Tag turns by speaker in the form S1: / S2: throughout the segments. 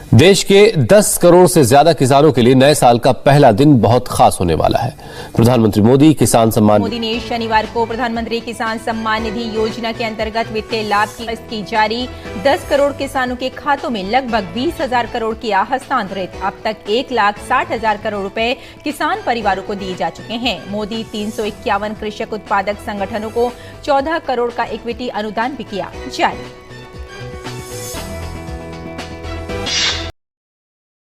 S1: देश के 10 करोड़ से ज्यादा किसानों के लिए नए साल का पहला दिन बहुत खास होने वाला है। प्रधानमंत्री मोदी किसान सम्मान
S2: मोदी ने शनिवार को प्रधानमंत्री किसान सम्मान निधि योजना के अंतर्गत वित्तीय लाभ की किस्त की जारी। 10 करोड़ किसानों के खातों में लगभग 20,000 करोड़ किया हस्तांतरित। अब तक 1,60,000 करोड़ रुपए किसान परिवारों को दिए जा चुके हैं। मोदी 351 कृषक उत्पादक संगठनों को 14 करोड़ का इक्विटी अनुदान भी किया जारी।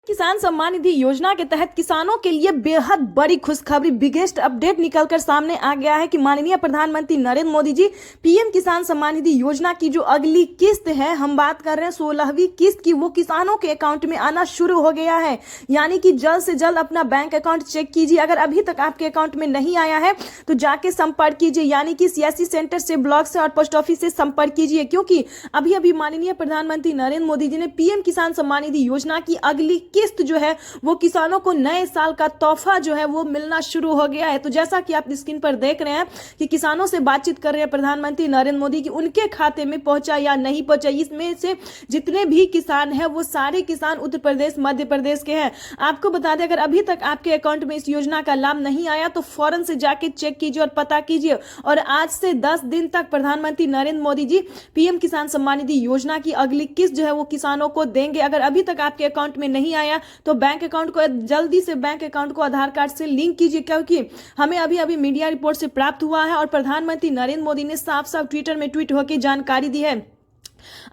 S3: किसान सम्मान निधि योजना के तहत किसानों के लिए बेहद बड़ी खुशखबरी, बिगेस्ट अपडेट निकलकर सामने आ गया है कि माननीय प्रधानमंत्री नरेंद्र मोदी जी पीएम किसान सम्मान निधि योजना की जो अगली किस्त है, हम बात कर रहे हैं 16वीं किस्त की, वो किसानों के अकाउंट में आना शुरू हो गया है। यानी कि जल्द से जल्द अपना बैंक अकाउंट चेक कीजिए। अगर अभी तक आपके अकाउंट में नहीं आया है तो जाके संपर्क कीजिए, यानी कि सीएससी सेंटर से, ब्लॉक से और पोस्ट ऑफिस से संपर्क कीजिए, क्योंकि अभी अभी माननीय प्रधानमंत्री नरेंद्र मोदी जी ने पीएम किसान सम्मान निधि योजना की अगली किस्त जो है वो किसानों को नए साल का तोहफा जो है वो मिलना शुरू हो गया है। तो जैसा कि आप स्क्रीन पर देख रहे हैं कि किसानों से बातचीत कर रहे हैं प्रधानमंत्री नरेंद्र मोदी की उनके खाते में पहुंचा या नहीं पहुंचा। इसमें से जितने भी किसान हैं वो सारे किसान उत्तर प्रदेश, मध्य प्रदेश के हैं। आपको बता दें, अगर अभी तक आपके अकाउंट में इस योजना का लाभ नहीं आया तो फौरन से जाके चेक कीजिए और पता कीजिए। और आज से 10 दिन तक प्रधानमंत्री नरेंद्र मोदी जी पीएम किसान सम्मान निधि योजना की अगली किस्त जो है वो किसानों को देंगे। अगर अभी तक आपके अकाउंट में नहीं आया तो बैंक अकाउंट को जल्दी से बैंक अकाउंट को आधार कार्ड से लिंक कीजिए, क्योंकि हमें अभी अभी मीडिया रिपोर्ट से प्राप्त हुआ है और प्रधानमंत्री नरेंद्र मोदी ने साफ साफ ट्विटर में ट्वीट होकर जानकारी दी है।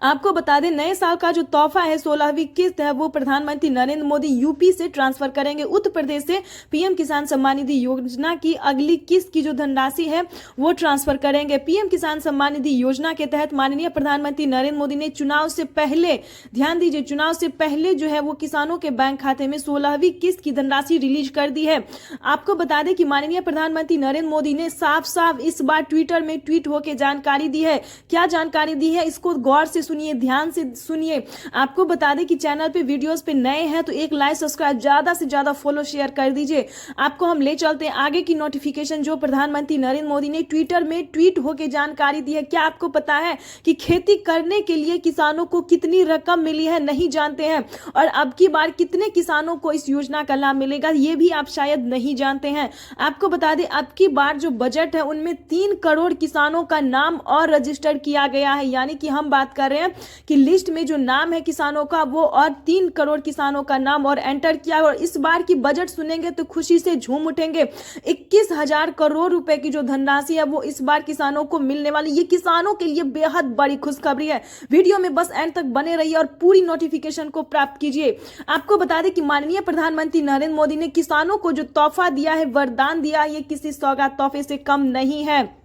S3: आपको बता दें, नए साल का जो तोहफा है 16वीं किस्त है वो प्रधानमंत्री नरेंद्र मोदी यूपी से ट्रांसफर करेंगे। उत्तर प्रदेश से पीएम किसान सम्मान निधि योजना की अगली किस्त की जो धनराशि है वो ट्रांसफर करेंगे। पीएम किसान सम्मान निधि योजना के तहत माननीय प्रधानमंत्री नरेंद्र मोदी ने चुनाव से पहले, ध्यान दीजिए, चुनाव से पहले जो है वो किसानों के बैंक खाते में 16वीं किस्त की धनराशि रिलीज कर दी है। आपको बता दें कि माननीय प्रधानमंत्री नरेंद्र मोदी ने साफ साफ इस बार ट्विटर में ट्वीट होकर जानकारी दी है। क्या जानकारी दी है, इसको गौर से सुनिए, ध्यान से सुनिए। आपको बता दें कि चैनल पे, वीडियोस पे नए हैं तो एक लाइक, सब्सक्राइब, ज्यादा से ज्यादा फॉलो, शेयर कर दीजिए। आपको हम ले चलते हैं आगे की नोटिफिकेशन जो प्रधानमंत्री नरेंद्र मोदी ने ट्विटर में ट्वीट होकर जानकारी दी है। क्या आपको पता है कि खेती करने के लिए किसानों को कितनी रकम मिली है? नहीं जानते हैं। और अब की बार कितने किसानों को इस योजना का लाभ मिलेगा ये भी आप शायद नहीं जानते हैं। आपको बता दें, अब की बार जो बजट है उनमें 3 करोड़ किसानों का नाम और रजिस्टर किया गया है। यानी कि हम बात कर रहे हैं कि लिस्ट में जो नाम है किसानों का वो और 3 करोड़ किसानों का नाम और एंटर किया। और इस बार की बजट सुनेंगे तो खुशी से झूम उठेंगे। 21,000 करोड़ रुपए की जो धनराशि है वो इस बार किसानों को मिलने वाली। ये किसानों के लिए बेहद बड़ी खुशखबरी है। वीडियो में बस एंड तक बने रहिए और पूरी नोटिफिकेशन को प्राप्त कीजिए। आपको बता दें कि माननीय प्रधानमंत्री नरेंद्र मोदी ने किसानों को जो तोहफा दिया है, वरदान दिया है, ये किसी सौगात तोहफे से कम नहीं है।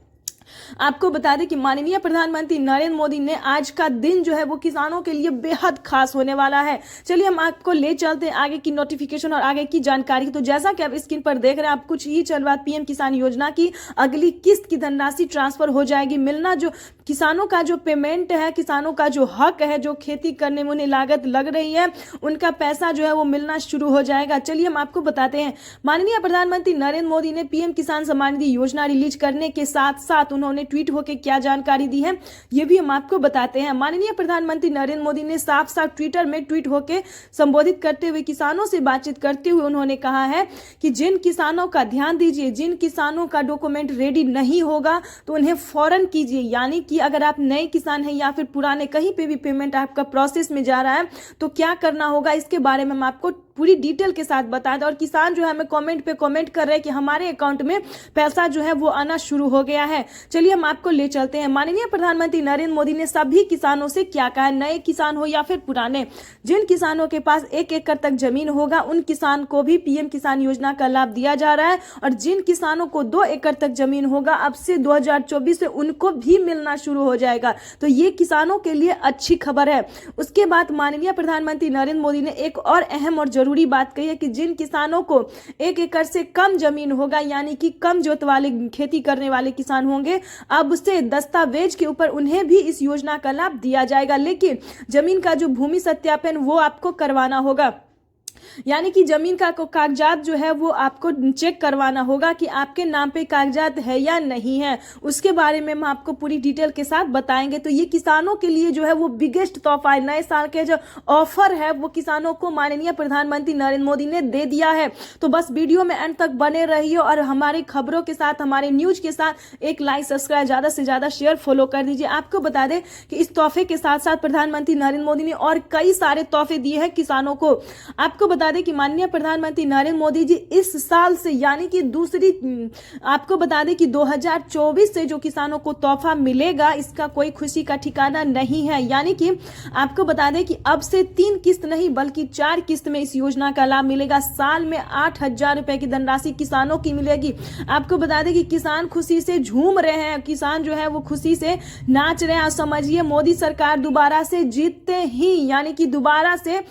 S3: आपको बता दें कि माननीय प्रधानमंत्री नरेंद्र मोदी ने आज का दिन जो है वो किसानों के लिए बेहद खास होने वाला है। चलिए हम आपको ले चलते हैं आगे की नोटिफिकेशन और आगे की जानकारी। तो जैसा कि आप स्क्रीन पर देख रहे हैं, आप कुछ ही क्षण बाद पीएम किसान योजना की अगली किस्त की धनराशि ट्रांसफर हो जाएगी। मिलना जो किसानों का जो पेमेंट है, किसानों का जो हक है, जो खेती करने में उन्हें लागत लग रही है, उनका पैसा जो है वो मिलना शुरू हो जाएगा। चलिए हम आपको बताते हैं, माननीय प्रधानमंत्री नरेंद्र मोदी ने पीएम किसान सम्मान निधि योजना रिलीज करने के साथ साथ उन्होंने ट्वीट होकर क्या जानकारी दी है ये भी हम आपको बताते हैं। माननीय प्रधानमंत्री नरेंद्र मोदी ने साफ साफ ट्विटर में ट्वीट होकर संबोधित करते हुए, किसानों से बातचीत करते हुए उन्होंने कहा है कि जिन किसानों का, ध्यान दीजिए, जिन किसानों का डॉक्यूमेंट रेडी नहीं होगा तो उन्हें फौरन कीजिए। यानी कि अगर आप नए किसान हैं या फिर पुराने, कहीं पे भी पेमेंट आपका प्रोसेस में जा रहा है तो क्या करना होगा, इसके बारे में हम आपको पूरी डिटेल के साथ बता दें। और किसान जो है हमें कमेंट पे कमेंट कर रहे हैं कि हमारे अकाउंट में पैसा जो है वो आना शुरू हो गया है। चलिए हम आपको ले चलते हैं। माननीय प्रधानमंत्री नरेंद्र मोदी ने सभी किसानों से क्या कहा है, नए किसान हो या फिर पुराने, जिन किसानों के पास 1 एकड़ तक जमीन होगा उन किसान को भी पीएम किसान योजना का लाभ दिया जा रहा है। और जिन किसानों को 2 एकड़ तक जमीन होगा अब से 2024 से उनको भी मिलना शुरू हो जाएगा। तो ये किसानों के लिए अच्छी खबर है। उसके बाद माननीय प्रधानमंत्री नरेंद्र मोदी ने एक और अहम और जरूरी बात कही है कि जिन किसानों को 1 एकड़ से कम जमीन होगा, यानी कि कम जोत वाले, खेती करने वाले किसान होंगे, अब से दस्तावेज के ऊपर उन्हें भी इस योजना का लाभ दिया जाएगा। लेकिन जमीन का जो भूमि सत्यापन वो आपको करवाना होगा। यानी कि जमीन का कागजात जो है वो आपको चेक करवाना होगा कि आपके नाम पे कागजात है या नहीं है। उसके बारे में हम आपको पूरी डिटेल के साथ बताएंगे। तो ये किसानों के लिए जो है वो बिगेस्ट तोहफा है, नए साल के जो ऑफर है वो किसानों को माननीय प्रधानमंत्री नरेंद्र मोदी ने दे दिया है। तो बस वीडियो में अंत तक बने रहिए और हमारी खबरों के साथ, हमारे न्यूज के साथ एक लाइक, सब्सक्राइब, ज्यादा से ज्यादा शेयर, फॉलो कर दीजिए। आपको बता दें कि इस तोहफे के साथ साथ प्रधानमंत्री नरेंद्र मोदी ने और कई सारे तोहफे दिए हैं किसानों को। आपको बता दें कि माननीय प्रधानमंत्री नरेंद्र मोदी जी इस साल से, यानी कि आपको बता दें कि 2024 से जो किसानों को तोहफा मिलेगा इसका कोई खुशी का ठिकाना नहीं है। यानी कि आपको बता दें कि अब से 3 किस्त नहीं बल्कि 4 किस्त में इस योजना का लाभ मिलेगा। साल में 8,000 रुपए की धनराशि किसानों की मिलेगी। आपको बता दें कि किसान खुशी से झूम रहे हैं, किसान जो है वो खुशी से नाच रहे हैं। समझिए मोदी सरकार दोबारा से जीतते ही, यानी कि दोबारा से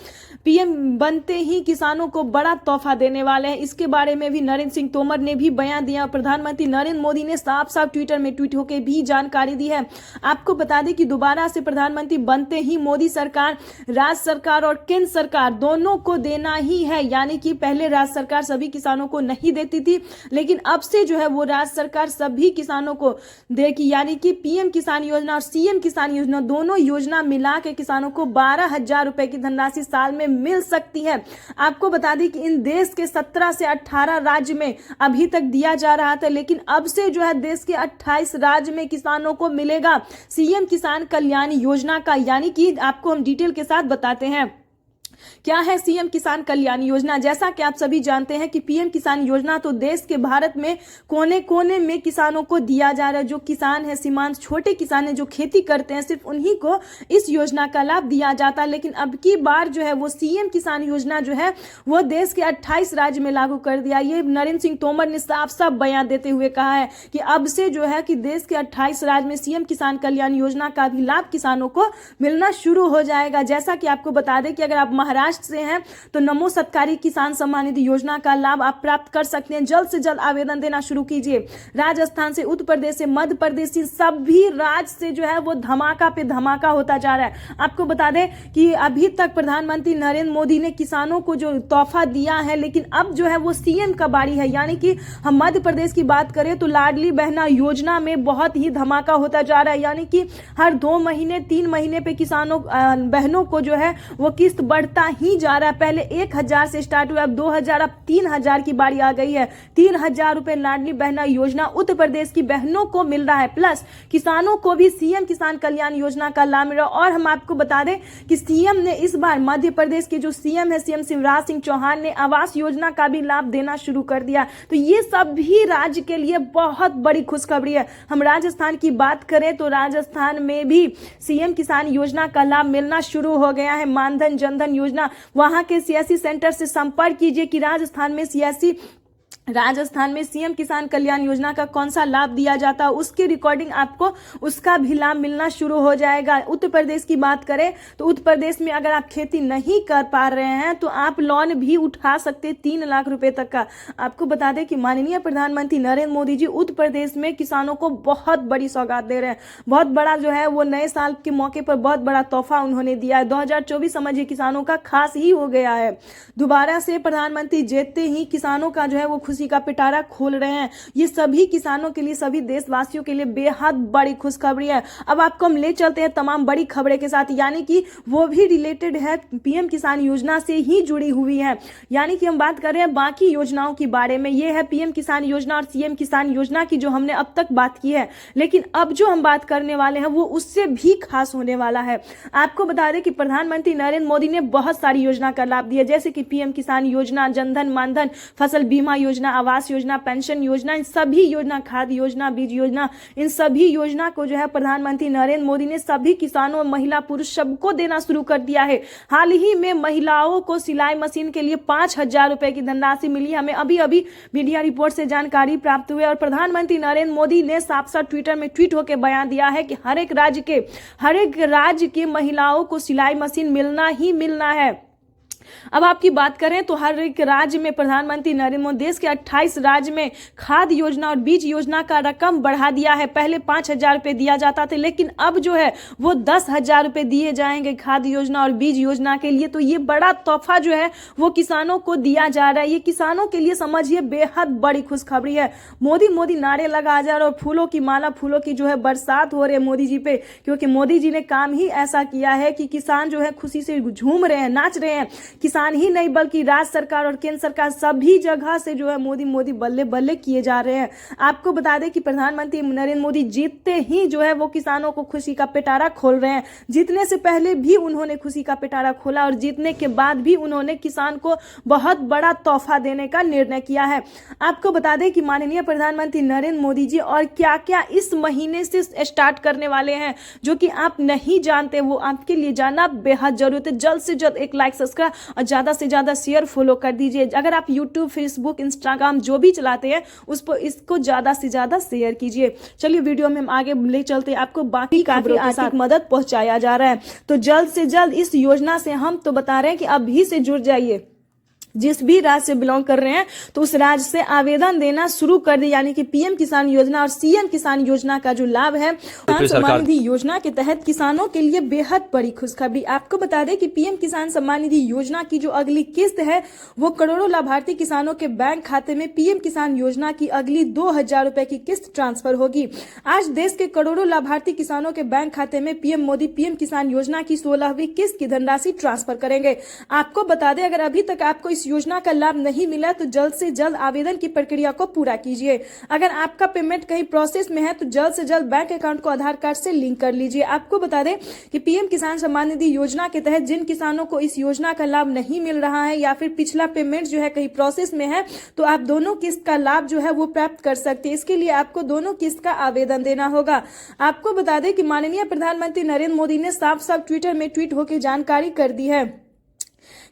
S3: पीएम बनते ही किसानों को बड़ा तोहफा देने वाले हैं। इसके बारे में भी नरेंद्र सिंह तोमर ने भी बयान दिया। प्रधानमंत्री नरेंद्र मोदी ने साफ साफ ट्विटर में ट्वीट होकर भी जानकारी दी है। आपको बता दें कि दोबारा से प्रधानमंत्री बनते ही मोदी सरकार, राज्य सरकार और केंद्र सरकार दोनों को देना ही है। यानी कि पहले राज्य सरकार सभी किसानों को नहीं देती थी, लेकिन अब से जो है वो राज्य सरकार सभी किसानों को देगी। यानी कि पीएम किसान योजना और सीएम किसान योजना दोनों योजना मिला के किसानों को 12,000 रुपए की धनराशि साल में मिल सकती है। आपको बता दें कि इन देश के 17 से 18 राज्य में अभी तक दिया जा रहा था, लेकिन अब से जो है देश के 28 राज्य में किसानों को मिलेगा सीएम किसान कल्याण योजना का। यानी कि आपको हम डिटेल के साथ बताते हैं क्या है सीएम किसान कल्याण योजना। जैसा कि आप सभी जानते हैं कि पीएम किसान योजना तो देश के भारत में कोने कोने में किसानों को दिया जा रहा है। जो किसान है, सीमांत छोटे किसान है, जो खेती करते हैं, सिर्फ उन्हीं को इस योजना का लाभ दिया जाता है। लेकिन अब की बार जो है वो सीएम किसान योजना जो है वो देश के 28 राज्य में लागू कर दिया। ये नरेंद्र सिंह तोमर ने साफ साफ बयान देते हुए कहा है कि अब से जो है कि देश के 28 राज्य में सीएम किसान कल्याण योजना का भी लाभ किसानों को मिलना शुरू हो जाएगा। जैसा कि आपको बता दें कि अगर आप महाराष्ट्र से हैं तो नमो सत्कारी किसान सम्मान निधि योजना का लाभ आप प्राप्त कर सकते हैं। जल्द से जल्द आवेदन देना शुरू कीजिए। राजस्थान से, उत्तर प्रदेश से, मध्य प्रदेश से, सभी राज्य से जो है वो धमाका पे धमाका होता जा रहा है। आपको बता दें कि अभी तक प्रधानमंत्री नरेंद्र मोदी ने किसानों को जो तोहफा दिया है, लेकिन अब जो है वो सीएम का बारी है। यानी कि हम मध्य प्रदेश की बात करें तो लाडली बहना योजना में बहुत ही धमाका होता जा रहा है। यानी कि हर 2 महीने 3 महीने पे किसानों बहनों को जो है वो किस्त बढ़ता ही जा रहा है। पहले 1,000 से स्टार्ट हुआ, अब 2,000, अब 3,000 की बारी आ गई है। 3,000 रुपए लाडली बहना योजना उत्तर प्रदेश की बहनों को मिल रहा है, प्लस किसानों को भी सीएम किसान कल्याण योजना का लाभ मिल रहा है। और हम आपको बता दें कि सीएम ने इस बार मध्य प्रदेश के जो सीएम है, सीएम शिवराज सिंह चौहान ने आवास योजना का भी लाभ देना शुरू कर दिया। तो ये सभी राज्य के लिए बहुत बड़ी खुशखबरी है। हम राजस्थान की बात करें तो राजस्थान में भी सीएम किसान योजना का लाभ मिलना शुरू हो गया है। मानधन जनधन योजना, वहां के सीएससी सेंटर से संपर्क कीजिए कि राजस्थान में सीएम किसान कल्याण योजना का कौन सा लाभ दिया जाता है, उसकी रिकॉर्डिंग आपको उसका भी लाभ मिलना शुरू हो जाएगा। उत्तर प्रदेश की बात करें तो उत्तर प्रदेश में अगर आप खेती नहीं कर पा रहे हैं तो आप लोन भी उठा सकते 3 लाख रुपए तक का। आपको बता दें कि माननीय प्रधानमंत्री नरेंद्र मोदी जी उत्तर प्रदेश में किसानों को बहुत बड़ी सौगात दे रहे हैं। बहुत बड़ा जो है वो नए साल के मौके पर बहुत बड़ा तोहफा उन्होंने दिया है। 2024 समझिए किसानों का खास ही हो गया है। दोबारा से प्रधानमंत्री जीतते ही किसानों का जो है वो खुशी का पिटारा खोल रहे हैं। ये सभी किसानों के लिए, सभी देशवासियों के लिए बेहद बड़ी खुशखबरी है। अब आपको हम ले चलते हैं तमाम बड़ी खबरें के साथ, यानी कि वो भी रिलेटेड है पीएम किसान योजना से ही जुड़ी हुई है। यानी कि हम बात कर रहे हैं बाकी योजनाओं के बारे में। ये है पीएम किसान योजना और सीएम किसान योजना की जो हमने अब तक बात की है, लेकिन अब जो हम बात करने वाले हैं वो उससे भी खास होने वाला है। आपको बता दें कि प्रधानमंत्री नरेंद्र मोदी ने बहुत सारी योजना का लाभ दिया, जैसे कि पीएम किसान योजना, जनधन मानधन, फसल बीमा योजना, आवास योजना, पेंशन योजना, इन सभी योजना, खाद योजना, बीज योजना, इन सभी योजना को जो है प्रधानमंत्री नरेंद्र मोदी ने सभी किसानों, महिला पुरुष सबको देना शुरू कर दिया है। हाल ही में महिलाओं को सिलाई मशीन के लिए 5,000 रुपए की धनराशि मिली। हमें अभी अभी मीडिया रिपोर्ट से जानकारी प्राप्त हुई और प्रधानमंत्री नरेंद्र मोदी ने साफ साफ ट्विटर में ट्वीट होकर बयान दिया है कि हर एक राज्य के महिलाओं को सिलाई मशीन मिलना ही मिलना है। अब आपकी बात करें तो हर एक राज्य में प्रधानमंत्री नरेंद्र मोदी देश के 28 राज्य में खाद योजना और बीज योजना का रकम बढ़ा दिया है। पहले 5,000 रुपए दिया जाता था, लेकिन अब जो है वो 10,000 रुपए दिए जाएंगे खाद योजना और बीज योजना के लिए। तो ये बड़ा तोहफा जो है वो किसानों को दिया जा रहा है। ये किसानों के लिए समझिए बेहद बड़ी खुशखबरी है। मोदी मोदी नारे लगा जा रहे और फूलों की माला, फूलों की जो है बरसात हो रही है मोदी जी पे, क्योंकि मोदी जी ने काम ही ऐसा किया है कि किसान जो है खुशी से झूम रहे हैं, नाच रहे हैं। किसान ही नहीं बल्कि राज्य सरकार और केंद्र सरकार सभी जगह से जो है मोदी मोदी बल्ले बल्ले किए जा रहे हैं। आपको बता दें कि प्रधानमंत्री नरेंद्र मोदी जीतते ही जो है वो किसानों को खुशी का पिटारा खोल रहे हैं। जीतने से पहले भी उन्होंने खुशी का पिटारा खोला और जीतने के बाद भी उन्होंने किसान को बहुत बड़ा तोहफा देने का निर्णय किया है। आपको बता दें कि माननीय प्रधानमंत्री नरेंद्र मोदी जी और क्या क्या इस महीने से स्टार्ट करने वाले हैं जो कि आप नहीं जानते, वो आपके लिए जानना बेहद जरूरत है। जल्द से जल्द एक लाइक, सब्सक्राइब और ज्यादा से ज्यादा शेयर, फॉलो कर दीजिए। अगर आप यूट्यूब, फेसबुक, इंस्टाग्राम जो भी चलाते हैं उस पर इसको ज्यादा से ज्यादा शेयर कीजिए। चलिए वीडियो में हम आगे ले चलते हैं, आपको बाकी काफी आर्थिक मदद पहुंचाया जा रहा है। तो जल्द से जल्द इस योजना से हम तो बता रहे हैं कि अभी से जुड़ जाइए। जिस भी राज्य से बिलोंग कर रहे हैं तो उस राज्य से आवेदन देना शुरू कर दी, यानी कि पीएम किसान योजना और सीएम किसान योजना का जो लाभ है, किसान सम्मान निधि योजना के तहत किसानों के लिए बेहद बड़ी खुशखबरी। आपको बता दें कि पीएम किसान सम्मान निधि योजना की जो अगली किस्त है वो करोड़ों लाभार्थी किसानों के बैंक खाते में पीएम किसान योजना की अगली 2,000 रुपए की किस्त ट्रांसफर होगी। आज देश के करोड़ों लाभार्थी किसानों के बैंक खाते में पीएम मोदी पीएम किसान योजना की 16वीं किस्त की धनराशि ट्रांसफर करेंगे। आपको बता दें अगर अभी तक आपको इस योजना का लाभ नहीं मिला तो जल्द से जल्द आवेदन की प्रक्रिया को पूरा कीजिए। अगर आपका पेमेंट कहीं प्रोसेस में है तो जल्द से जल्द बैंक अकाउंट को आधार कार्ड से लिंक कर लीजिए। आपको बता दें कि पीएम किसान सम्मान निधि योजना के तहत जिन किसानों को इस योजना का लाभ नहीं मिल रहा है या फिर पिछला पेमेंट जो है कहीं प्रोसेस में है तो आप दोनों किस्त का लाभ जो है वो प्राप्त कर सकते हैं। इसके लिए आपको दोनों किस्त का आवेदन देना होगा। आपको बता दें कि माननीय प्रधानमंत्री नरेंद्र मोदी ने साफ साफ ट्विटर में ट्वीट होकर जानकारी कर दी है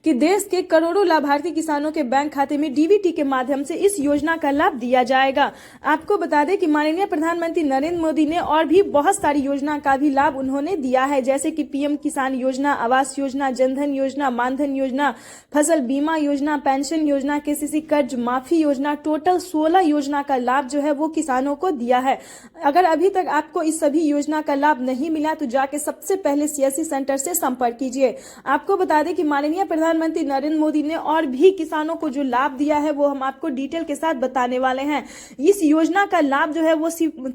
S3: कि देश के करोड़ों लाभार्थी किसानों के बैंक खाते में डीबीटी के माध्यम से इस योजना का लाभ दिया जाएगा। आपको बता दें कि माननीय प्रधानमंत्री नरेंद्र मोदी ने और भी बहुत सारी योजना का भी लाभ उन्होंने दिया है, जैसे कि पीएम किसान योजना, आवास योजना, जनधन योजना, मानधन योजना, फसल बीमा योजना, पेंशन योजना, केसीसी कर्ज माफी योजना, टोटल 16 योजना का लाभ जो है वो किसानों को दिया है। अगर अभी तक आपको इस सभी योजना का लाभ नहीं मिला तो जाके सबसे पहले सीएससी सेंटर से संपर्क कीजिए। आपको बता दें कि माननीय प्रधानमंत्री नरेंद्र मोदी ने और भी किसानों को जो लाभ दिया है वो हम आपको डिटेल के साथ बताने वाले हैं। इस योजना का लाभ जो है वो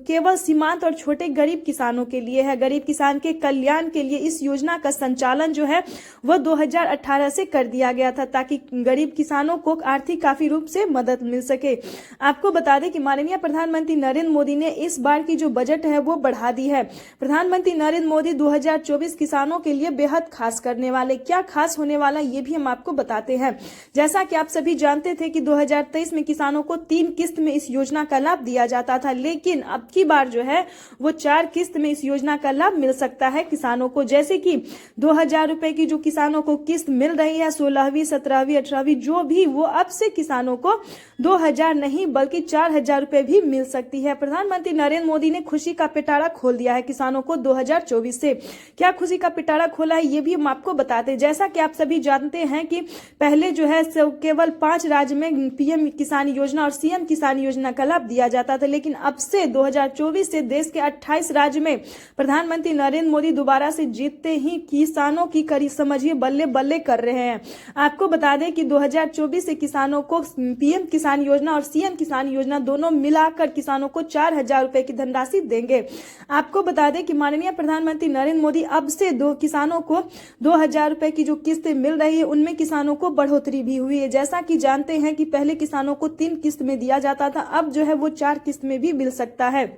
S3: केवल सीमांत और छोटे गरीब किसानों के लिए है। गरीब किसान के कल्याण के लिए इस योजना का संचालन जो है वो 2018 से कर दिया गया था ताकि गरीब किसानों को आर्थिक काफी रूप से मदद मिल सके। आपको बता दें कि माननीय प्रधानमंत्री नरेंद्र मोदी ने इस बार की जो बजट है वो बढ़ा दी है। प्रधानमंत्री नरेंद्र मोदी 2024 किसानों के लिए बेहद खास करने वाले, क्या खास होने वाला ये भी हम आपको बताते हैं। जैसा कि आप सभी जानते थे कि 2023 में किसानों को 3 किस्त में इस योजना का लाभ दिया जाता था, लेकिन अब की बार जो है वो 4 किस्त में इस योजना का लाभ मिल सकता है किसानों को। जैसे कि 2,000 रुपए की जो किसानों को किस्त मिल रही है 16वीं, 17वीं, 18वीं जो भी, वो अब से किसानों को 2,000 नहीं बल्कि 4,000 रुपए भी मिल सकती है। प्रधानमंत्री नरेंद्र मोदी ने खुशी का पिटारा खोल दिया है किसानों को 2024 से। क्या खुशी का पिटारा खोला है ये भी हम आपको बताते हैं। जैसा कि आप सभी जानते हैं कि पहले जो है केवल 5 राज्य में पीएम किसान योजना और सीएम किसान योजना का लाभ दिया जाता था, लेकिन अब से 2024 से देश के 28 राज्य में प्रधानमंत्री नरेंद्र मोदी दोबारा से जीतते ही किसानों की करी समझिए बल्ले बल्ले कर रहे हैं। आपको बता दें कि 2024 से किसानों को पीएम किसान योजना और सीएम किसान योजना दोनों मिलाकर किसानों को 4,000 रुपए की धनराशि देंगे। आपको बता दें कि माननीय प्रधानमंत्री नरेंद्र मोदी अब से किसानों को 2,000 रुपए की जो किस्तें मिल रही है उनमें किसानों को बढ़ोतरी भी हुई है। जैसा कि जानते हैं कि पहले किसानों को 3 किस्त में दिया जाता था, अब जो है वो 4 किस्त में भी मिल सकता है।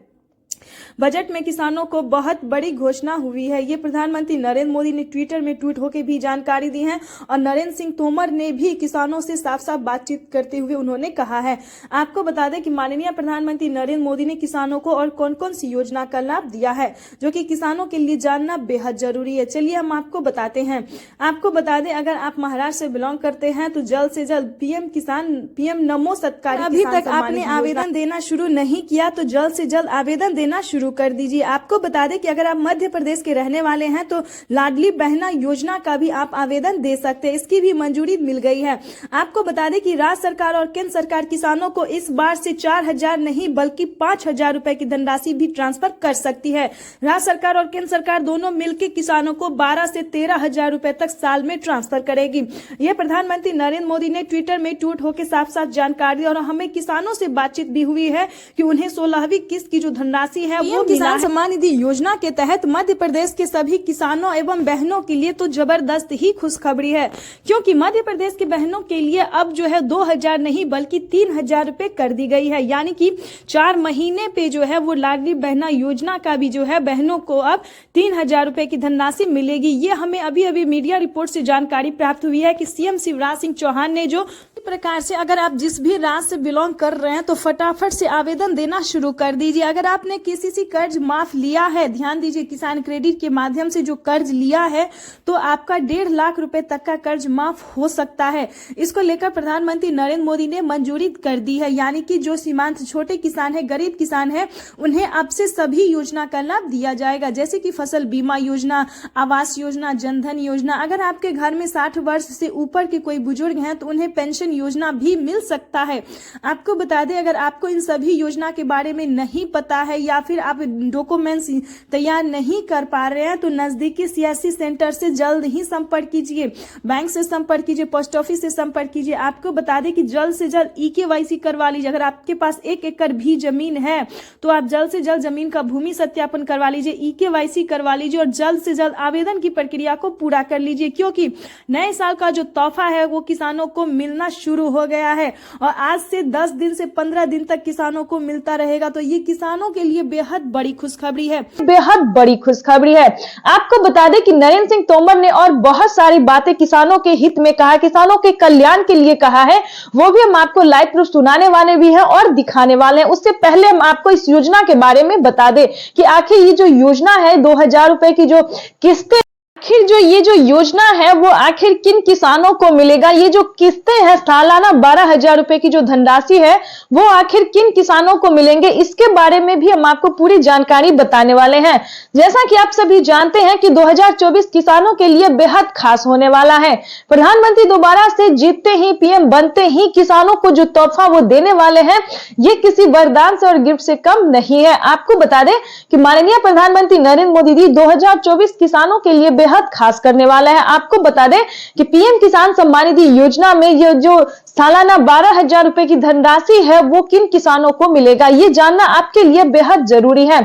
S3: बजट में किसानों को बहुत बड़ी घोषणा हुई है। ये प्रधानमंत्री नरेंद्र मोदी ने ट्विटर में ट्वीट होकर भी जानकारी दी है और नरेंद्र सिंह तोमर ने भी किसानों से साफ साफ बातचीत करते हुए उन्होंने कहा है। आपको बता दें कि माननीय प्रधानमंत्री नरेंद्र मोदी ने किसानों को और कौन कौन सी योजना का लाभ दिया है जो कि किसानों के लिए जानना बेहद जरूरी है। चलिए हम आपको बताते हैं। आपको बता दें अगर आप महाराष्ट्र से बिलोंग करते हैं तो जल्द से जल्द पीएम नमो सत्कारी, अभी तक आपने आवेदन देना शुरू नहीं किया तो जल्द से जल्द आवेदन देना देना शुरू कर दीजिए। आपको बता दें कि अगर आप मध्य प्रदेश के रहने वाले हैं तो लाडली बहना योजना का भी आप आवेदन दे सकते हैं, इसकी भी मंजूरी मिल गई है। आपको बता दें कि राज्य सरकार और केंद्र सरकार किसानों को इस बार से 4,000 नहीं बल्कि 5,000 रुपए की धनराशि भी ट्रांसफर कर सकती है। राज्य सरकार और केंद्र सरकार दोनों मिलकर किसानों को 12 से 13,000 रुपए तक साल में ट्रांसफर करेगी। यह प्रधानमंत्री नरेंद्र मोदी ने ट्विटर में ट्वीट होकर साफ साफ जानकारी दी और हमें किसानों से बातचीत भी हुई है कि उन्हें 16वीं किस्त की जो धनराशि है वो किसान सम्मान निधि योजना के तहत मध्य प्रदेश के सभी किसानों एवं बहनों के लिए तो जबरदस्त ही खुशखबरी है, क्योंकि मध्य प्रदेश के बहनों के लिए अब जो है 2,000 नहीं बल्कि 3,000 रुपए कर दी गई है। यानी कि 4 महीने पे जो है वो लाडली बहना योजना का भी जो है बहनों को अब 3,000 रुपए की धनराशि मिलेगी। ये हमें अभी अभी मीडिया रिपोर्ट से जानकारी प्राप्त हुई है कि सीएम शिवराज सिंह चौहान ने जो प्रकार से अगर आप जिस भी राज्य से बिलोंग कर रहे हैं तो फटाफट से आवेदन देना शुरू कर दीजिए। अगर आपने केसीसी कर्ज माफ लिया है, ध्यान दीजिए, किसान क्रेडिट के माध्यम से जो कर्ज लिया है तो आपका 1.5 लाख रुपए तक का कर्ज माफ हो सकता है। इसको लेकर प्रधानमंत्री नरेंद्र मोदी ने मंजूरी कर दी है। यानी कि जो सीमांत छोटे किसान है, गरीब किसान है, उन्हें अब से सभी योजना का लाभ दिया जाएगा, जैसे कि फसल बीमा योजना, आवास योजना, जनधन योजना। अगर आपके घर में 60 वर्ष से ऊपर के कोई बुजुर्ग हैं तो उन्हें पेंशन योजना भी मिल सकता है। आपको बता दें, अगर आपको इन सभी योजना के बारे में नहीं पता है या फिर आप डॉक्यूमेंट्स तैयार नहीं कर पा रहे हैं तो नजदीकी सीएससी सेंटर से जल्द ही संपर्क कीजिए, बैंक से संपर्क कीजिए, पोस्ट ऑफिस से संपर्क कीजिए। आपको बता दें कि जल्द से जल्द ईकेवाईसी करवा लीजिए। अगर आपके पास 1 एकड़ भी जमीन है तो आप जल्द से जल्द जमीन का भूमि सत्यापन करवा लीजिए, ईकेवाईसी करवा लीजिए और जल्द से जल्द आवेदन की प्रक्रिया को पूरा कर लीजिए, क्योंकि नए साल का जो तोहफा है वो किसानों को मिलना शुरू हो गया है और आज से 10 दिन से 15 दिन तक किसानों को मिलता रहेगा। तो ये किसानों के लिए बेहद बड़ी खुशखबरी है,
S4: बेहद बड़ी खुशखबरी है। आपको बता दें कि नरेंद्र सिंह तोमर ने और बहुत सारी बातें किसानों के हित में कहा, किसानों के कल्याण के लिए कहा है, वो भी हम आपको लाइव प्रूफ सुनाने वाले भी हैं और दिखाने वाले हैं। उससे पहले हम आपको इस योजना के बारे में बता दें कि आखिर ये जो योजना है 2,000 रुपए की जो किस्तें, आखिर जो ये जो योजना है वो आखिर किन किसानों को मिलेगा। ये जो किस्तें हैं सालाना 12,000 रुपए की जो धनराशि है वो आखिर किन किसानों को मिलेंगे, इसके बारे में भी हम आपको पूरी जानकारी बताने वाले हैं। जैसा कि आप सभी जानते हैं कि 2024 किसानों के लिए बेहद खास होने वाला है। प्रधानमंत्री दोबारा से जीतते ही, पीएम बनते ही किसानों को जो तोहफा वो देने वाले हैं ये किसी वरदान से और गिफ्ट से कम नहीं है। आपको बता दें कि माननीय प्रधानमंत्री नरेंद्र मोदी जी 2024 किसानों के लिए बेहद खास करने वाला है। आपको बता दें कि पीएम किसान सम्मान निधि योजना में ये जो सालाना 12,000 रुपए की धनराशि है वो किन किसानों को मिलेगा, ये जानना आपके लिए बेहद जरूरी है।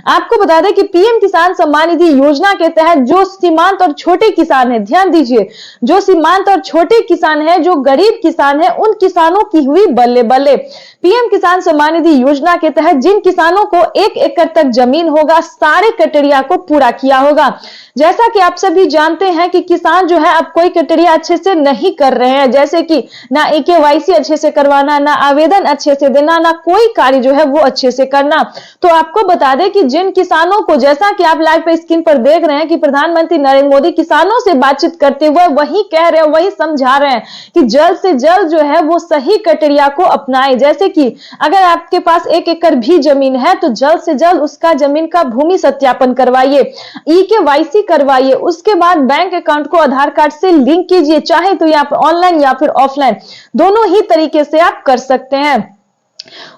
S4: आपको बता दें कि पीएम किसान सम्मान निधि योजना के तहत जो सीमांत और छोटे किसान हैं, ध्यान दीजिए, जो सीमांत और छोटे किसान हैं, जो गरीब किसान हैं, उन किसानों की हुई बल्ले बल्ले। पीएम किसान सम्मान निधि योजना के तहत जिन किसानों को 1 एकड़ तक जमीन होगा, सारे क्राइटेरिया को पूरा किया होगा। जैसा कि आप सभी जानते हैं कि किसान जो है अब कोई क्राइटेरिया अच्छे से नहीं कर रहे हैं, जैसे कि ना केवाईसी अच्छे से करवाना, ना आवेदन अच्छे से देना, ना कोई कार्य जो है वो अच्छे से करना। तो आपको बता दें कि जिन किसानों को, जैसा कि आप लाइव पे स्क्रीन पर देख रहे हैं कि प्रधानमंत्री नरेंद्र मोदी किसानों से बातचीत करते हुए वही कह रहे हैं, वही समझा रहे हैं कि जल्द से जल्द जो है वो सही क्राइटेरिया को अपनाए। जैसे कि अगर आपके पास 1 एकड़ भी जमीन है तो जल्द से जल्द उसका जमीन का भूमि सत्यापन करवाइए, ईकेवाईसी करवाइए, उसके बाद बैंक अकाउंट को आधार कार्ड से लिंक कीजिए, चाहे तो या ऑनलाइन या फिर ऑफलाइन, दोनों ही तरीके से आप कर सकते हैं।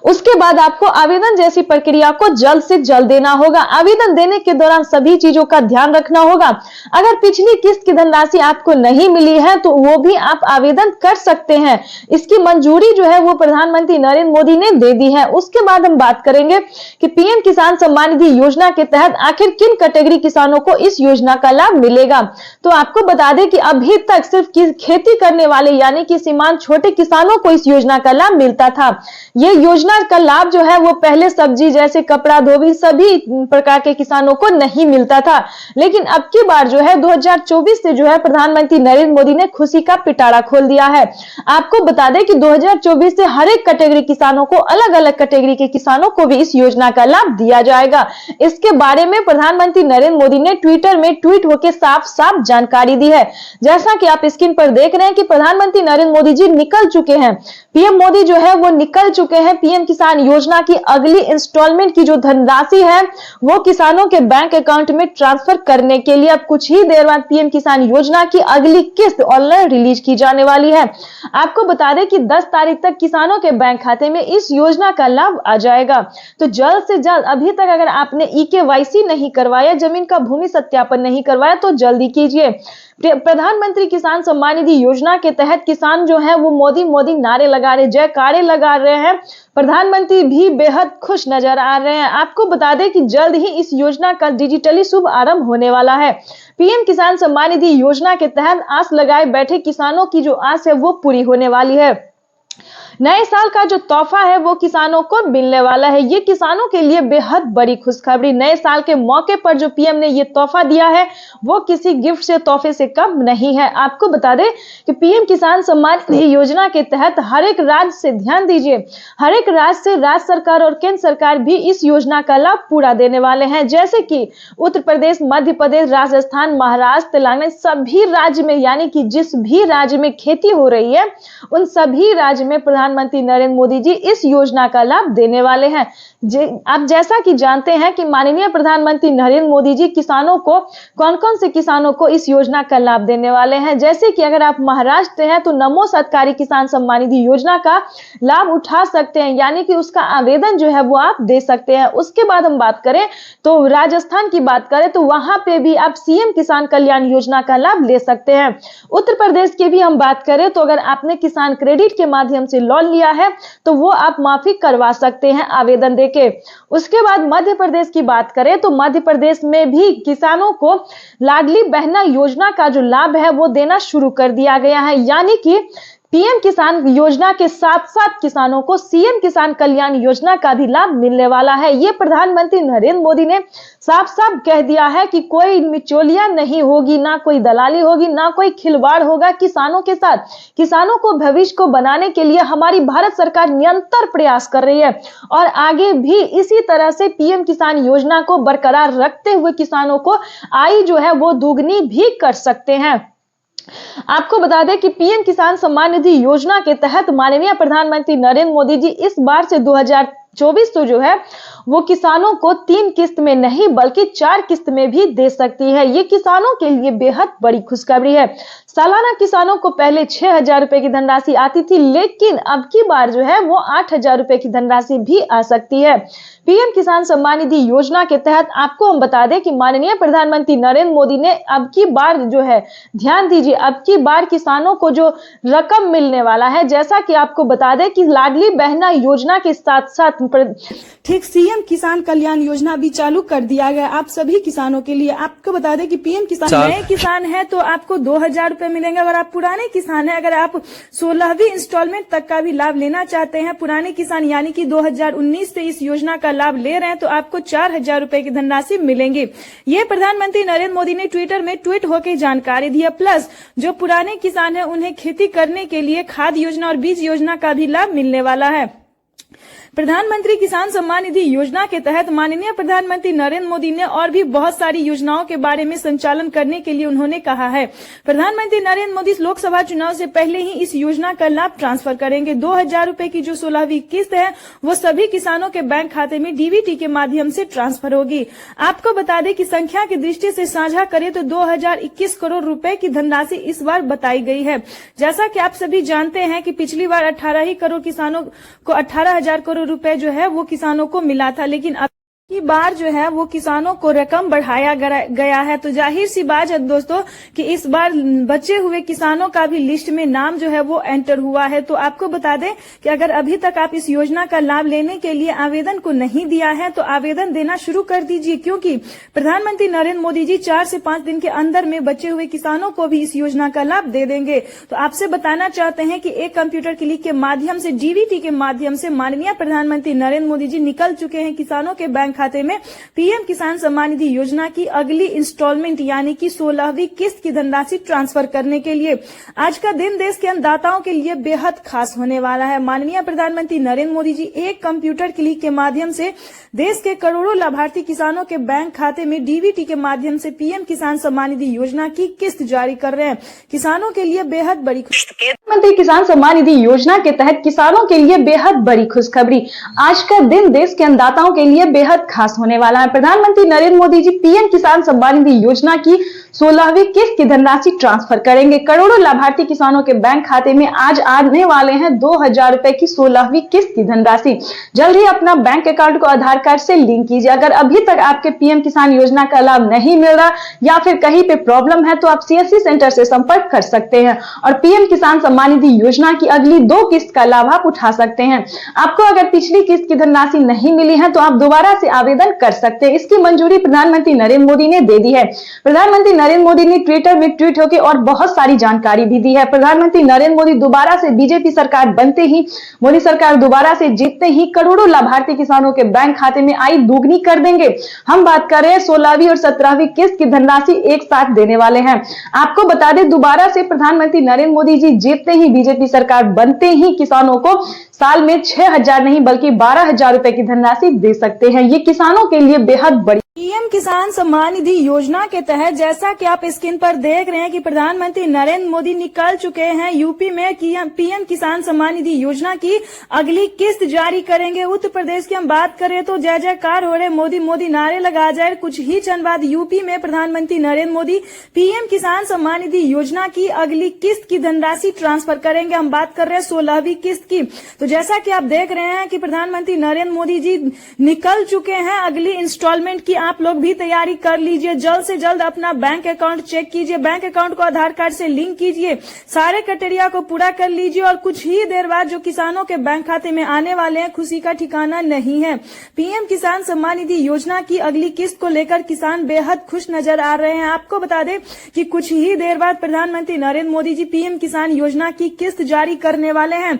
S4: उसके बाद आपको आवेदन जैसी प्रक्रिया को जल्द से जल्द देना होगा। आवेदन देने के दौरान सभी चीजों का ध्यान रखना होगा। अगर पिछली किस्त की धनराशि आपको नहीं मिली है तो वो भी आप आवेदन कर सकते हैं। इसकी मंजूरी जो है वो प्रधानमंत्री नरेंद्र मोदी ने दे दी है। उसके बाद हम बात करेंगे कि पीएम किसान सम्मान निधि योजना के तहत आखिर किन कैटेगरी किसानों को इस योजना का लाभ मिलेगा। तो आपको बता दें कि अभी तक सिर्फ खेती करने वाले यानी कि सीमांत छोटे किसानों को इस योजना का लाभ मिलता था। ये योजना का लाभ जो है वो पहले सब्जी जैसे कपड़ा, धोबी सभी प्रकार के किसानों को नहीं मिलता था, लेकिन अब की बार जो है 2024 से जो है प्रधानमंत्री नरेंद्र मोदी ने खुशी का पिटारा खोल दिया है। आपको बता दें कि 2024 से हर एक कैटेगरी किसानों को, अलग अलग कैटेगरी के किसानों को भी इस योजना का लाभ दिया जाएगा। इसके बारे में प्रधानमंत्री नरेंद्र मोदी ने ट्विटर में ट्वीट होकर साफ साफ जानकारी दी है। जैसा कि आप स्क्रीन पर देख रहे हैं कि प्रधानमंत्री नरेंद्र मोदी जी निकल चुके हैं, पीएम मोदी जो है वो निकल चुके हैं हैं पीएम किसान योजना की अगली इंस्टॉलमेंट की जो धनराशि है वो किसानों के बैंक अकाउंट में ट्रांसफर करने के लिए अब कुछ ही देर बाद पीएम किसान योजना की अगली किस्त ऑनलाइन रिलीज की जाने वाली है। आपको बता दें कि 10 तारीख तक किसानों के बैंक खाते में इस योजना का लाभ आ जाएगा। तो जल्द से जल्द, अभी तक अगर आपने ईकेवाईसी नहीं करवाया, जमीन का भूमि सत्यापन नहीं करवाया तो जल्दी कीजिए। प्रधानमंत्री किसान सम्मान निधि योजना के तहत किसान जो है वो मोदी मोदी नारे लगा रहे, जयकारे लगा रहे हैं। प्रधानमंत्री भी बेहद खुश नजर आ रहे हैं। आपको बता दें कि जल्द ही इस योजना का डिजिटली शुभ आरंभ होने वाला है। पीएम किसान सम्मान निधि योजना के तहत आस लगाए बैठे किसानों की जो आस है वो पूरी होने वाली है। नए साल का जो तोहफा है वो किसानों को मिलने वाला है। ये किसानों के लिए बेहद बड़ी खुशखबरी। नए साल के मौके पर जो पीएम ने ये तोहफा दिया है वो किसी गिफ्ट से, तोहफे से कम नहीं है। आपको बता दें कि पीएम किसान सम्मान निधि योजना के तहत हर एक राज्य से, ध्यान दीजिए, हर एक राज्य से राज्य सरकार और केंद्र सरकार भी इस योजना का लाभ पूरा देने वाले हैं। जैसे कि उत्तर प्रदेश, मध्य प्रदेश, राजस्थान, महाराष्ट्र, तेलंगाना, सभी राज्य में, यानी कि जिस भी राज्य में खेती हो रही है उन सभी राज्य में प्रधानमंत्री नरेंद्र मोदी जी इस योजना का लाभ देने वाले हैं। आप जैसा कि जानते हैं कि माननीय प्रधानमंत्री नरेंद्र मोदी जी किसानों को, कौन कौन से किसानों को इस योजना का लाभ देने वाले हैं। जैसे कि अगर आप महाराष्ट्र हैं तो नमो सत्कारी किसान सम्मान निधि योजना का लाभ उठा सकते हैं, यानी कि उसका आवेदन जो है वो आप दे सकते हैं। उसके बाद हम बात करें तो राजस्थान की बात करें तो वहां पे भी आप सीएम किसान कल्याण योजना का लाभ ले सकते हैं। उत्तर प्रदेश की भी हम बात करें तो अगर आपने किसान क्रेडिट के माध्यम से लोन लिया है तो वो आप माफी करवा सकते हैं आवेदन देके। उसके बाद मध्य प्रदेश की बात करें तो मध्य प्रदेश में भी किसानों को लाडली बहना योजना का जो लाभ है वो देना शुरू कर दिया गया है, यानी कि पीएम किसान योजना के साथ साथ किसानों को सीएम किसान कल्याण योजना का भी लाभ मिलने वाला है। ये प्रधानमंत्री नरेंद्र मोदी ने साफ साफ कह दिया है कि कोई मिचोलिया नहीं होगी, ना कोई दलाली होगी, ना कोई खिलवाड़ होगा किसानों के साथ। किसानों को भविष्य को बनाने के लिए हमारी भारत सरकार निरंतर प्रयास कर रही है और आगे भी इसी तरह से पीएम किसान योजना को बरकरार रखते हुए किसानों को आय जो है वो दोगुनी भी कर सकते हैं। आपको बता दें कि पीएम किसान सम्मान निधि योजना के तहत माननीय प्रधानमंत्री नरेंद्र मोदी जी इस बार से 2024 तो जो है वो किसानों को 3 किस्त में नहीं बल्कि 4 किस्त में भी दे सकती है। ये किसानों के लिए बेहद बड़ी खुशखबरी है। सालाना किसानों को पहले 6,000 रुपए की धनराशि आती थी, लेकिन अब की बार जो है वो 8,000 रुपए की धनराशि भी आ सकती है। पीएम किसान सम्मान निधि योजना के तहत आपको हम बता दें कि माननीय प्रधानमंत्री नरेंद्र मोदी ने अब की बार जो है, ध्यान दीजिए, अब की बार किसानों को जो रकम मिलने वाला है, जैसा कि आपको बता दें कि लाडली बहना योजना के साथ साथ
S3: ठीक सीएम किसान कल्याण योजना भी चालू कर दिया गया आप सभी किसानों के लिए। आपको बता दें कि पीएम किसान, नए किसान है तो आपको 2,000 रुपए मिलेंगे। अगर आप पुराने किसान हैं, अगर आप 16वीं इंस्टॉलमेंट तक का भी लाभ लेना चाहते हैं, पुराने किसान यानी कि 2019 से इस योजना का लाभ ले रहे हैं, तो आपको 4,000 रुपए की धनराशि मिलेंगे। ये प्रधानमंत्री नरेंद्र मोदी ने ट्विटर में ट्वीट होकर जानकारी दी है। प्लस जो पुराने किसान हैं उन्हें खेती करने के लिए खाद योजना और बीज योजना का भी लाभ मिलने वाला है। प्रधानमंत्री किसान सम्मान निधि योजना के तहत माननीय प्रधानमंत्री नरेंद्र मोदी ने और भी बहुत सारी योजनाओं के बारे में संचालन करने के लिए उन्होंने कहा है। प्रधानमंत्री नरेंद्र मोदी लोकसभा चुनाव से पहले ही इस योजना का लाभ ट्रांसफर करेंगे। 2,000 रुपए की जो 16वीं किस्त है वो सभी किसानों के बैंक खाते में डीबीटी के माध्यम से ट्रांसफर होगी। आपको बता दें कि संख्या की दृष्टि से साझा करें तो 2021 करोड़ रुपए की धनराशि इस बार बताई गई है। जैसा कि आप सभी जानते हैं कि पिछली बार 18 ही करोड़ किसानों को 18,000 करोड़ रुपए जो है वो किसानों को मिला था, लेकिन अब की बार जो है वो किसानों को रकम बढ़ाया गया है। तो जाहिर सी बात है दोस्तों कि इस बार बचे हुए किसानों का भी लिस्ट में नाम जो है वो एंटर हुआ है। तो आपको बता दें कि अगर अभी तक आप इस योजना का लाभ लेने के लिए आवेदन को नहीं दिया है तो आवेदन देना शुरू कर दीजिए, क्योंकि प्रधानमंत्री नरेंद्र मोदी जी 4 से 5 दिन के अंदर में बचे हुए किसानों को भी इस योजना का लाभ दे देंगे। तो आपसे बताना चाहते हैं कि एक कंप्यूटर क्लिक के माध्यम से, डीबीटी के माध्यम से माननीय प्रधानमंत्री नरेंद्र मोदी जी निकल चुके हैं किसानों के बैंक खाते में पीएम किसान सम्मान निधि योजना की अगली इंस्टॉलमेंट यानी कि 16वीं किस्त की धनराशि ट्रांसफर करने के लिए आज का दिन देश के अन्नदाताओं के लिए बेहद खास होने वाला है। माननीय प्रधानमंत्री नरेंद्र मोदी जी एक कंप्यूटर क्लिक के माध्यम से देश के करोड़ों लाभार्थी किसानों के बैंक खाते में डीबीटी के माध्यम से पीएम किसान सम्मान निधि योजना की किस्त जारी कर रहे हैं। किसानों के लिए बेहद बड़ी
S4: प्रधानमंत्री किसान सम्मान निधि योजना के तहत किसानों के लिए बेहद बड़ी खुशखबरी। आज का दिन देश के अन्नदाताओं के लिए बेहद खास होने वाला है। प्रधानमंत्री नरेंद्र मोदी जी पीएम किसान सम्मान निधि योजना की 16वीं किस्त की धनराशि ट्रांसफर करेंगे। करोड़ों लाभार्थी किसानों के बैंक खाते में आज आने वाले हैं 2000 रुपए की 16वीं किस्त की धनराशि। जल्द ही अपना बैंक अकाउंट को आधार कार्ड से लिंक कीजिए। अगर अभी तक आपके पीएम किसान योजना का लाभ नहीं मिल रहा या फिर कहीं पे प्रॉब्लम है तो आप सीएससी सेंटर से संपर्क कर सकते हैं और पीएम किसान सम्मान निधि योजना की अगली 2 किस्त का लाभ आप उठा सकते हैं। आपको अगर पिछली किस्त की धनराशि नहीं मिली है तो आप दोबारा से आवेदन कर सकते हैं। इसकी मंजूरी प्रधानमंत्री नरेंद्र मोदी ने दे दी है। प्रधानमंत्री नरेंद्र मोदी ने ट्विटर में ट्वीट होकर और बहुत सारी जानकारी भी दी है। प्रधानमंत्री नरेंद्र मोदी दोबारा से बीजेपी सरकार बनते ही, मोदी सरकार दोबारा से जीतते ही करोड़ों लाभार्थी किसानों के बैंक खाते में आई दोगुनी कर देंगे। हम बात कर रहे हैं 16वीं और 17वीं किस्त की धनराशि एक साथ देने वाले हैं। आपको बता दें दोबारा से प्रधानमंत्री नरेंद्र मोदी जी जीतते ही, बीजेपी सरकार बनते ही किसानों को साल में 6000 नहीं बल्कि 12000 रुपए की धनराशि दे सकते हैं। ये किसानों के लिए बेहद बड़ी
S3: पीएम किसान सम्मान निधि योजना के तहत जैसा कि आप स्क्रीन पर देख रहे हैं कि प्रधानमंत्री नरेंद्र मोदी निकल चुके हैं यूपी में पीएम किसान सम्मान निधि योजना की अगली किस्त जारी करेंगे। उत्तर प्रदेश की हम बात करें तो जय जयकार हो रहे, मोदी मोदी नारे लगा जाए। कुछ ही क्षण बाद यूपी में प्रधानमंत्री नरेंद्र मोदी पीएम किसान सम्मान निधि योजना की अगली किस्त की धनराशि ट्रांसफर करेंगे। हम बात कर रहे हैं 16वीं किस्त की। तो जैसा कि आप देख रहे हैं कि प्रधानमंत्री नरेंद्र मोदी जी निकल चुके हैं अगली इंस्टॉलमेंट की। आप लोग भी तैयारी कर लीजिए, जल्द से जल्द अपना बैंक अकाउंट चेक कीजिए, बैंक अकाउंट को आधार कार्ड से लिंक कीजिए, सारे क्राइटेरिया को पूरा कर लीजिए और कुछ ही देर बाद जो किसानों के बैंक खाते में आने वाले हैं, खुशी का ठिकाना नहीं है। पीएम किसान सम्मान निधि योजना की अगली किस्त को लेकर किसान बेहद खुश नजर आ रहे हैं। आपको बता दें कि कुछ ही देर बाद प्रधानमंत्री नरेंद्र मोदी जी पीएम किसान योजना की किस्त जारी करने वाले हैं।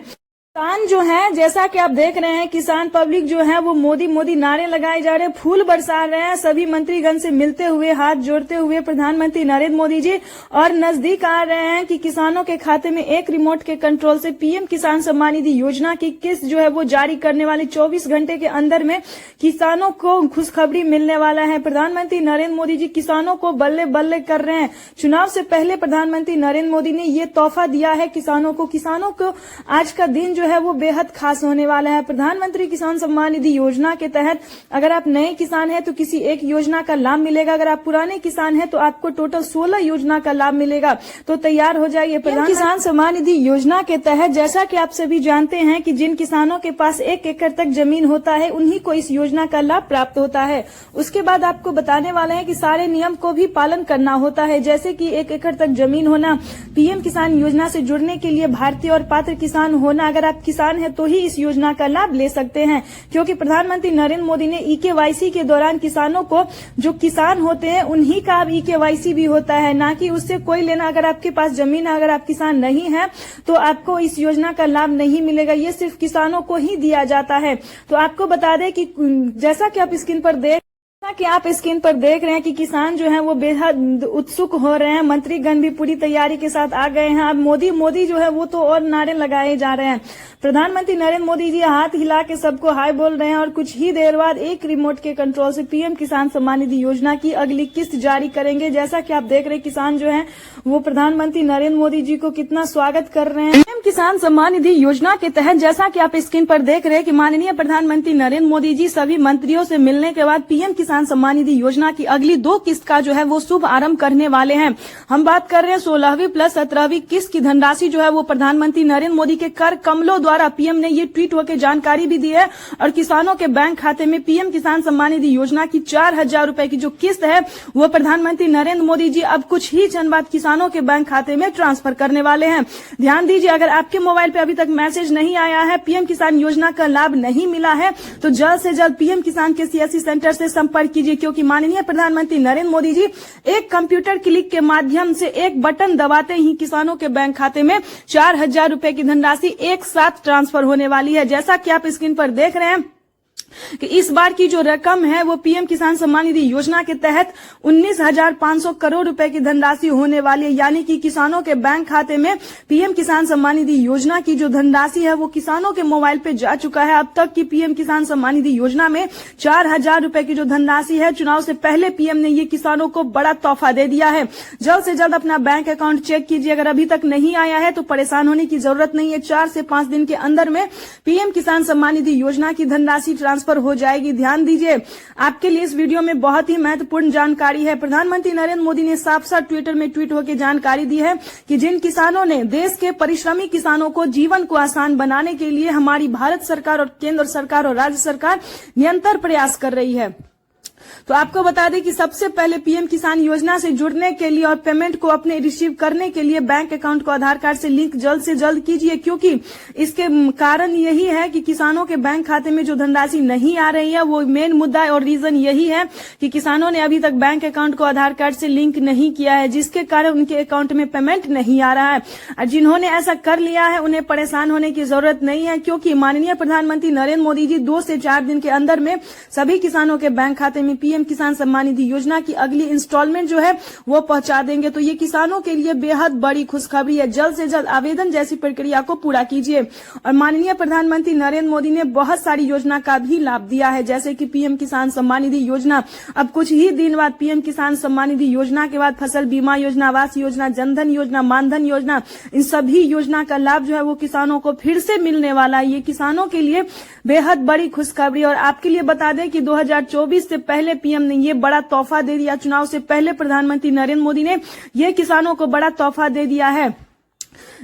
S3: किसान जो है, जैसा कि आप देख रहे हैं, किसान पब्लिक जो है वो मोदी मोदी नारे लगाए जा रहे हैं, फूल बरसा रहे हैं। सभी मंत्रीगण से मिलते हुए, हाथ जोड़ते हुए प्रधानमंत्री नरेंद्र मोदी जी और नजदीक आ रहे हैं कि किसानों के खाते में एक रिमोट के कंट्रोल से पीएम किसान सम्मान निधि योजना की किस्त जो है वो जारी करने वाली 24 घंटे के अंदर में किसानों को खुशखबरी मिलने वाला है। प्रधानमंत्री नरेंद्र मोदी जी किसानों को बल्ले बल्ले कर रहे हैं। चुनाव से पहले प्रधानमंत्री नरेंद्र मोदी ने ये तोहफा दिया है किसानों को आज का दिन जो है वो बेहद खास होने वाला है। प्रधानमंत्री किसान सम्मान निधि योजना के तहत अगर आप नए किसान हैं तो किसी एक योजना का लाभ मिलेगा, अगर आप पुराने किसान हैं तो आपको टोटल 16 योजना का लाभ मिलेगा। तो तैयार हो जाइए। प्रधानमंत्री किसान सम्मान निधि योजना के तहत जैसा कि आप सभी जानते हैं कि जिन किसानों के पास 1 एकड़ तक जमीन होता है उन्हीं को इस योजना का लाभ प्राप्त होता है। उसके बाद आपको बताने वाले हैं कि सारे नियम को भी पालन करना होता है, जैसे कि 1 एकड़ तक जमीन होना, पीएम किसान योजना से जुड़ने के लिए भारतीय और पात्र किसान होना। अगर आप किसान है तो ही इस योजना का लाभ ले सकते हैं, क्योंकि प्रधानमंत्री नरेंद्र मोदी ने ईकेवाईसी के दौरान किसानों को, जो किसान होते हैं उन्हीं का अब ईकेवाईसी भी होता है, ना कि उससे कोई लेना। अगर आपके पास जमीन है, अगर आप किसान नहीं हैं तो आपको इस योजना का लाभ नहीं मिलेगा। ये सिर्फ किसानों को ही दिया जाता है। तो आपको बता दें कि जैसा कि आप स्क्रीन पर देख रहे हैं कि किसान जो है वो बेहद उत्सुक हो रहे हैं। मंत्रीगण भी पूरी तैयारी के साथ आ गए हैं। अब मोदी जो है वो तो और नारे लगाए जा रहे हैं। प्रधानमंत्री नरेंद्र मोदी जी हाथ हिला के सबको हाय बोल रहे हैं और कुछ ही देर बाद एक रिमोट के कंट्रोल से पीएम किसान सम्मान निधि योजना की अगली किस्त जारी करेंगे। जैसा कि आप देख रहे हैं किसान जो है वो प्रधानमंत्री नरेंद्र मोदी जी को कितना स्वागत कर रहे हैं। पीएम किसान सम्मान निधि योजना के तहत जैसा कि आप स्क्रीन पर देख रहे हैं कि माननीय प्रधानमंत्री नरेंद्र मोदी जी सभी मंत्रियों से मिलने के बाद पीएम किसान सम्मान निधि योजना की अगली 2 किस्त का जो है वो शुभ आरंभ करने वाले हैं। हम बात कर रहे हैं 16वीं प्लस 17वीं किस्त की धनराशि जो है वो प्रधानमंत्री नरेंद्र मोदी के कर कमलों द्वारा पीएम ने ये ट्वीट होकर जानकारी भी दी है और किसानों के बैंक खाते में पीएम किसान सम्मान निधि योजना की 4000 रुपए की जो किस्त है वो प्रधानमंत्री नरेंद्र मोदी जी अब कुछ ही क्षण बाद किसानों के बैंक खाते में ट्रांसफर करने वाले हैं। ध्यान दीजिए, अगर आपके मोबाइल पे अभी तक मैसेज नहीं आया है, पीएम किसान योजना का लाभ नहीं मिला है, तो जल्द से जल्द पीएम किसान के सीएससी सेंटर से संपर्क कीजिए, क्योंकि माननीय प्रधानमंत्री नरेंद्र मोदी जी एक कंप्यूटर क्लिक के माध्यम से एक बटन दबाते ही किसानों के बैंक खाते में 4000 रुपए की धनराशि एक साथ ट्रांसफर होने वाली है। जैसा कि आप स्क्रीन पर देख रहे हैं कि इस बार की जो रकम है वो पीएम किसान सम्मान निधि योजना के तहत 19,500 करोड़ रुपए की धनराशि होने वाली है। यानी कि किसानों के बैंक खाते में पीएम किसान सम्मान निधि योजना की जो धनराशि है वो किसानों के मोबाइल पे जा चुका है। अब तक की पीएम किसान सम्मान निधि योजना में 4,000 रुपए की जो धनराशि है, चुनाव से पहले पीएम ने ये किसानों को बड़ा तोहफा दे दिया है। जल्द से जल्द अपना बैंक अकाउंट चेक कीजिए। अगर अभी तक नहीं आया है तो परेशान होने की जरूरत नहीं है। 4 से 5 दिन के अंदर में पीएम किसान सम्मान निधि योजना की धनराशि ट्रांसफर हो जाएगी। ध्यान दीजिए, आपके लिए इस वीडियो में बहुत ही महत्वपूर्ण जानकारी है। प्रधानमंत्री नरेंद्र मोदी ने साफ साफ ट्विटर में ट्वीट होकर जानकारी दी है कि जिन किसानों ने देश के परिश्रमी किसानों को जीवन को आसान बनाने के लिए हमारी भारत सरकार और केंद्र सरकार और राज्य सरकार निरंतर प्रयास कर रही है। तो आपको बता दें कि सबसे पहले पीएम किसान योजना से जुड़ने के लिए और पेमेंट को अपने रिसीव करने के लिए बैंक अकाउंट को आधार कार्ड से लिंक जल्द से जल्द कीजिए, क्योंकि इसके कारण यही है कि किसानों के बैंक खाते में जो धनराशि नहीं आ रही है वो मेन मुद्दा और रीजन यही है कि किसानों ने अभी तक बैंक अकाउंट को आधार कार्ड से लिंक नहीं किया है, जिसके कारण उनके अकाउंट में पेमेंट नहीं आ रहा है। और जिन्होंने ऐसा कर लिया है उन्हें परेशान होने की जरूरत नहीं है, क्योंकि माननीय प्रधानमंत्री नरेंद्र मोदी जी 2 से 4 दिन के अंदर में सभी किसानों के बैंक खाते में पीएम किसान सम्मान निधि योजना की अगली इंस्टॉलमेंट जो है वो पहुंचा देंगे। तो ये किसानों के लिए बेहद बड़ी खुशखबरी है। जल्द से जल्द आवेदन जैसी प्रक्रिया को पूरा कीजिए। और माननीय प्रधानमंत्री नरेंद्र मोदी ने बहुत सारी योजना का भी लाभ दिया है, जैसे कि पीएम किसान सम्मान निधि योजना। अब कुछ ही दिन बाद पीएम किसान सम्मान निधि योजना के बाद फसल बीमा योजना, आवास योजना, जनधन योजना, मानधन योजना, इन सभी योजना का लाभ जो है वो किसानों को फिर से मिलने वाला है। ये किसानों के लिए बेहद बड़ी खुशखबरी। और आपके लिए बता दें कि 2024 से पहले पीएम ने ये बड़ा तोहफा दे दिया। चुनाव से पहले प्रधानमंत्री नरेंद्र मोदी ने ये किसानों को बड़ा तोहफा दे दिया है।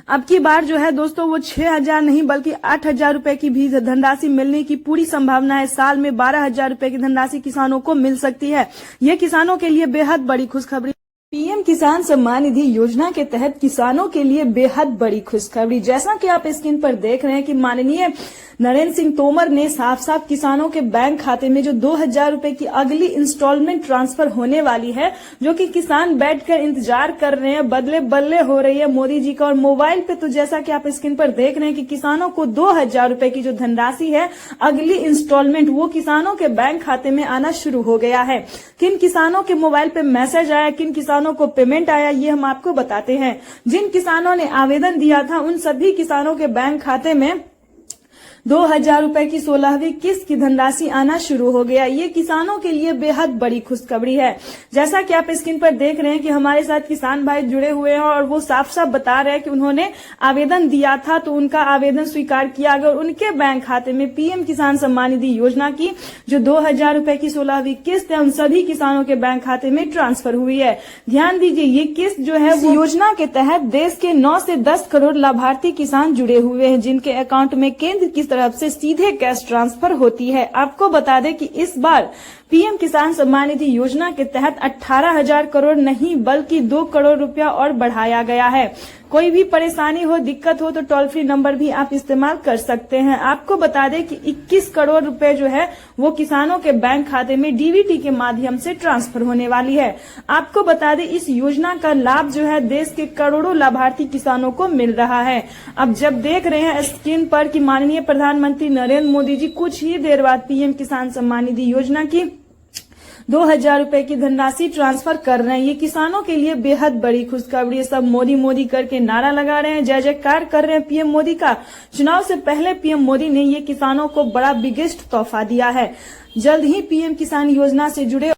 S3: अब की बार जो है दोस्तों वो 6,000 नहीं बल्कि 8,000 रुपए की भी धनराशि मिलने की पूरी संभावना है। साल में 12,000 रुपए की धनराशि किसानों को मिल सकती है। ये किसानों के लिए बेहद बड़ी खुशखबरी। पीएम किसान सम्मान निधि योजना के तहत किसानों के लिए बेहद बड़ी खुशखबरी। जैसा कि आप स्क्रीन पर देख रहे हैं कि माननीय नरेंद्र सिंह तोमर ने साफ साफ किसानों के बैंक खाते में जो 2,000 रुपए की अगली इंस्टॉलमेंट ट्रांसफर होने वाली है, जो कि किसान बैठकर इंतजार कर रहे हैं, बदले बल्ले हो रही है मोदी जी का। और मोबाइल पे तो जैसा कि आप स्क्रीन पर देख रहे हैं कि किसानों को 2,000 रुपए की जो धनराशि है अगली इंस्टॉलमेंट वो किसानों के बैंक खाते में आना शुरू हो गया है। किन किसानों के मोबाइल पे मैसेज आया, किन किसानों को पेमेंट आया, ये हम आपको बताते हैं। जिन किसानों ने आवेदन दिया था उन सभी किसानों के बैंक खाते में 2,000 रुपए की 16वीं किस्त की धनराशि आना शुरू हो गया। ये किसानों के लिए बेहद बड़ी खुशखबरी है। जैसा कि आप स्क्रीन पर देख रहे हैं कि हमारे साथ किसान भाई जुड़े हुए हैं और वो साफ साफ बता रहे हैं कि उन्होंने आवेदन दिया था तो उनका आवेदन स्वीकार किया गया और उनके बैंक खाते में पीएम किसान सम्मान निधि योजना की जो 2,000 रुपए की 16वीं किस्त है उन सभी किसानों के बैंक खाते में ट्रांसफर हुई है। ध्यान दीजिए, ये किस्त जो है वो योजना के तहत देश के 9 से 10 करोड़ लाभार्थी किसान जुड़े हुए हैं, जिनके अकाउंट में केंद्र की तरफ से सीधे कैश ट्रांसफर होती है। आपको बता दें कि इस बार पीएम किसान सम्मान निधि योजना के तहत 18,000 करोड़ नहीं बल्कि 2 करोड़ रुपया और बढ़ाया गया है। कोई भी परेशानी हो, दिक्कत हो तो टोल फ्री नंबर भी आप इस्तेमाल कर सकते हैं। आपको बता दें कि 21 करोड़ रुपए जो है वो किसानों के बैंक खाते में डीबीटी के माध्यम से ट्रांसफर होने वाली है। आपको बता दें इस योजना का लाभ जो है देश के करोड़ों लाभार्थी किसानों को मिल रहा है। अब जब देख रहे हैं स्क्रीन पर कि माननीय प्रधानमंत्री नरेंद्र मोदी जी कुछ ही देर बाद पीएम किसान सम्मान निधि योजना की 2,000 रुपए की धनराशि ट्रांसफर कर रहे हैं, ये किसानों के लिए बेहद बड़ी खुशखबरी। सब मोदी मोदी करके नारा लगा रहे हैं, जय जयकार कर रहे हैं पीएम मोदी का। चुनाव से पहले पीएम मोदी ने ये किसानों को बड़ा बिगेस्ट तोहफा दिया है। जल्द ही पीएम किसान योजना से जुड़े